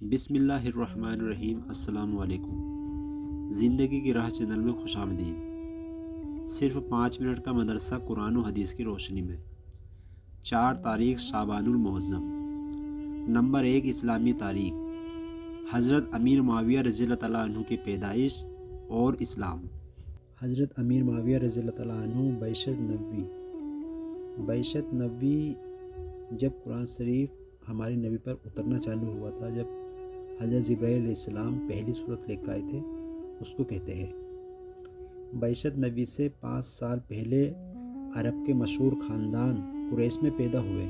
بسم اللہ الرحمن الرحیم۔ السلام علیکم۔ زندگی کی راہ چینل میں خوش آمدید۔ صرف 5 منٹ کا مدرسہ قرآن و حدیث کی روشنی میں۔ 4 تاریخ شعبان المعظم۔ نمبر 1 اسلامی تاریخ۔ حضرت امیر معاویہ رضی اللہ تعالیٰ عنہ کی پیدائش اور اسلام۔ حضرت امیر معاویہ رضی اللہ تعالیٰ عنہ بعثت نبوی جب قرآن شریف ہمارے نبی پر اترنا چالو ہوا تھا، جب حضرت جبرائیل علیہ السلام پہلی صورت لے کر آئے تھے، اس کو کہتے ہیں۔ بعثت نبی سے 5 سال پہلے عرب کے مشہور خاندان قریش میں پیدا ہوئے۔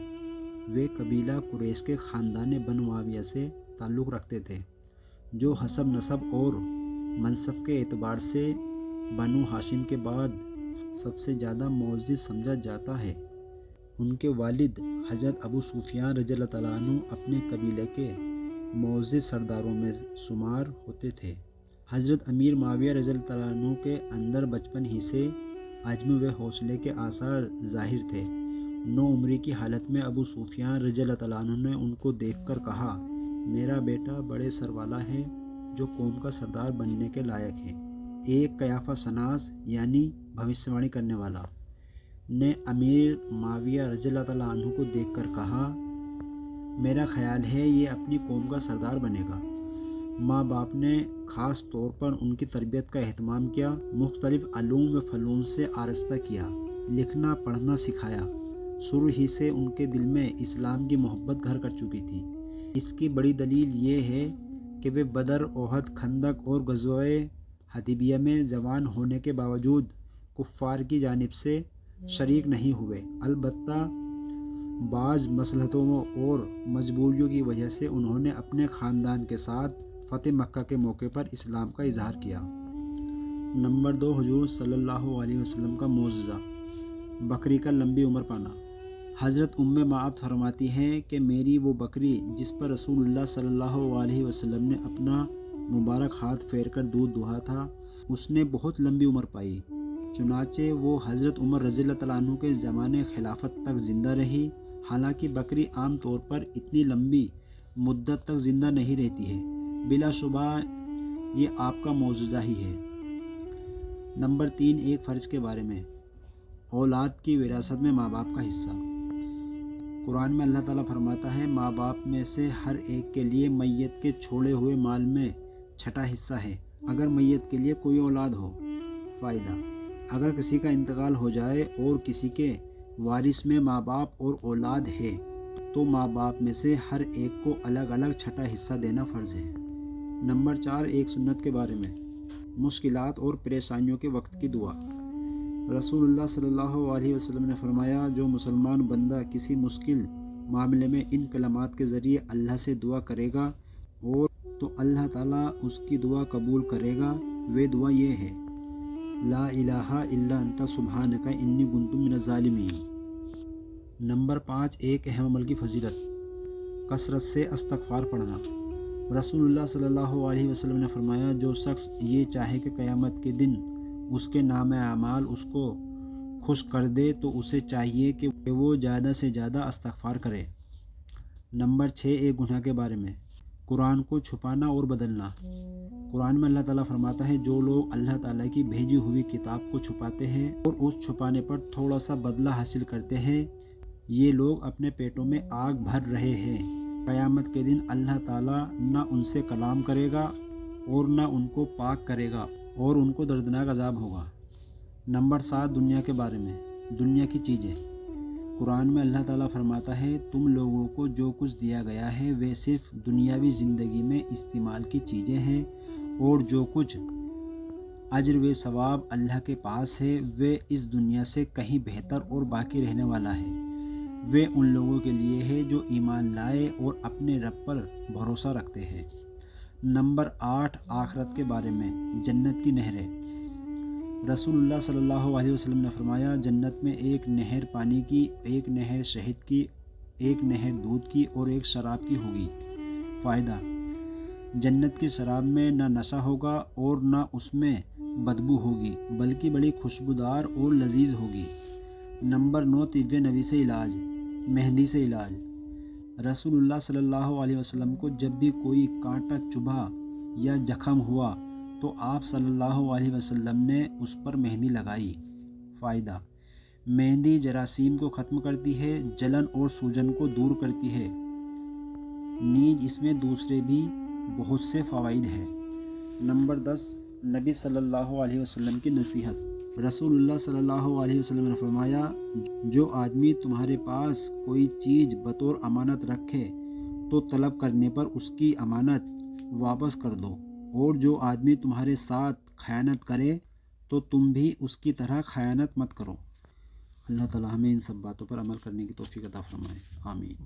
وہ قبیلہ قریش کے خاندان بنو معاویہ سے تعلق رکھتے تھے، جو حسب نسب اور منصب کے اعتبار سے بنو ہاشم کے بعد سب سے زیادہ معزز سمجھا جاتا ہے۔ ان کے والد حضرت ابو سفیان رضی اللہ تعالیٰ عنہ اپنے قبیلے کے معزز سرداروں میں شمار ہوتے تھے۔ حضرت امیر معاویہ رضی اللہ تعالیٰ عنہ کے اندر بچپن ہی سے عزم و حوصلے کے آثار ظاہر تھے۔ نوعمری کی حالت میں ابو سفیان رضی اللہ تعالیٰ عنہ نے ان کو دیکھ کر کہا، میرا بیٹا بڑے سروالا ہے جو قوم کا سردار بننے کے لائق ہے۔ ایک قیافہ شناس یعنی بھوشیوانی کرنے والا نے امیر معاویہ رضی اللہ تعالیٰ عنہ کو دیکھ کر کہا، میرا خیال ہے یہ اپنی قوم کا سردار بنے گا۔ ماں باپ نے خاص طور پر ان کی تربیت کا اہتمام کیا، مختلف علوم و فنون سے آراستہ کیا، لکھنا پڑھنا سکھایا۔ شروع ہی سے ان کے دل میں اسلام کی محبت گھر کر چکی تھی۔ اس کی بڑی دلیل یہ ہے کہ وہ بدر، احد، خندق اور غزوہ حدیبیہ میں جوان ہونے کے باوجود کفار کی جانب سے شریک نہیں ہوئے۔ البتہ بعض مصلحتوں اور مجبوریوں کی وجہ سے انہوں نے اپنے خاندان کے ساتھ فتح مکہ کے موقع پر اسلام کا اظہار کیا۔ نمبر 2 حضور صلی اللہ علیہ وسلم کا معجزہ، بکری کا لمبی عمر پانا۔ حضرت معبد فرماتی ہیں کہ میری وہ بکری جس پر رسول اللہ صلی اللہ علیہ وسلم نے اپنا مبارک ہاتھ پھیر کر دودھ دہا تھا، اس نے بہت لمبی عمر پائی۔ چنانچہ وہ حضرت عمر رضی اللہ تعالیٰ عنہ کے زمانے خلافت تک زندہ رہی۔ حالانکہ بکری عام طور پر اتنی لمبی مدت تک زندہ نہیں رہتی ہے، بلا شبہ یہ آپ کا معجزہ ہی ہے۔ نمبر 3 ایک فرض کے بارے میں، اولاد کی وراثت میں ماں باپ کا حصہ۔ قرآن میں اللہ تعالیٰ فرماتا ہے، ماں باپ میں سے ہر ایک کے لیے میت کے چھوڑے ہوئے مال میں 6واں حصہ ہے، اگر میت کے لیے کوئی اولاد ہو۔ فائدہ: اگر کسی کا انتقال ہو جائے اور کسی کے وارث میں ماں باپ اور اولاد ہے تو ماں باپ میں سے ہر ایک کو الگ الگ 6واں حصہ دینا فرض ہے۔ نمبر 4 ایک سنت کے بارے میں، مشکلات اور پریشانیوں کے وقت کی دعا۔ رسول اللہ صلی اللہ علیہ وسلم نے فرمایا، جو مسلمان بندہ کسی مشکل معاملے میں ان کلمات کے ذریعے اللہ سے دعا کرے گا اور تو اللہ تعالیٰ اس کی دعا قبول کرے گا۔ وہ دعا یہ ہے، لا الہ الا انت سبحانک انی کنت من الظالمین۔ نمبر 5 ایک اہم عمل کی فضیلت، کثرت سے استغفار پڑھنا۔ رسول اللہ صلی اللہ علیہ وسلم نے فرمایا، جو شخص یہ چاہے کہ قیامت کے دن اس کے نام اعمال اس کو خوش کر دے تو اسے چاہیے کہ وہ زیادہ سے زیادہ استغفار کرے۔ نمبر 6 ایک گناہ کے بارے میں، قرآن کو چھپانا اور بدلنا۔ قرآن میں اللہ تعالیٰ فرماتا ہے، جو لوگ اللہ تعالیٰ کی بھیجی ہوئی کتاب کو چھپاتے ہیں اور اس چھپانے پر تھوڑا سا بدلہ حاصل کرتے ہیں، یہ لوگ اپنے پیٹوں میں آگ بھر رہے ہیں۔ قیامت کے دن اللہ تعالیٰ نہ ان سے کلام کرے گا اور نہ ان کو پاک کرے گا اور ان کو دردناک عذاب ہوگا۔ نمبر 7 دنیا کے بارے میں، دنیا کی چیزیں۔ قرآن میں اللہ تعالیٰ فرماتا ہے، تم لوگوں کو جو کچھ دیا گیا ہے وہ صرف دنیاوی زندگی میں استعمال کی چیزیں ہیں، اور جو کچھ اجر و ثواب اللہ کے پاس ہے وہ اس دنیا سے کہیں بہتر اور باقی رہنے والا ہے۔ وہ ان لوگوں کے لیے ہے جو ایمان لائے اور اپنے رب پر بھروسہ رکھتے ہیں۔ نمبر 8 آخرت کے بارے میں، جنت کی نہریں۔ رسول اللہ صلی اللہ علیہ وسلم نے فرمایا، جنت میں ایک نہر پانی کی، ایک نہر شہد کی، ایک نہر دودھ کی اور ایک شراب کی ہوگی۔ فائدہ: جنت کی شراب میں نہ نشہ ہوگا اور نہ اس میں بدبو ہوگی، بلکہ بڑی خوشبودار اور لذیذ ہوگی۔ نمبر 9 طب نبی سے علاج، مہندی سے علاج۔ رسول اللہ صلی اللہ علیہ وسلم کو جب بھی کوئی کانٹا چبھا یا زخم ہوا تو آپ صلی اللہ علیہ وسلم نے اس پر مہندی لگائی۔ فائدہ: مہندی جراثیم کو ختم کرتی ہے، جلن اور سوجن کو دور کرتی ہے، نیز اس میں دوسرے بھی بہت سے فوائد ہیں۔ نمبر 10، نبی صلی اللہ علیہ وسلم کی نصیحت۔ رسول اللہ صلی اللہ علیہ وسلم نے فرمایا، جو آدمی تمہارے پاس کوئی چیز بطور امانت رکھے تو طلب کرنے پر اس کی امانت واپس کر دو، اور جو آدمی تمہارے ساتھ خیانت کرے تو تم بھی اس کی طرح خیانت مت کرو۔ اللہ تعالی ہمیں ان سب باتوں پر عمل کرنے کی توفیق عطا فرمائے، آمین۔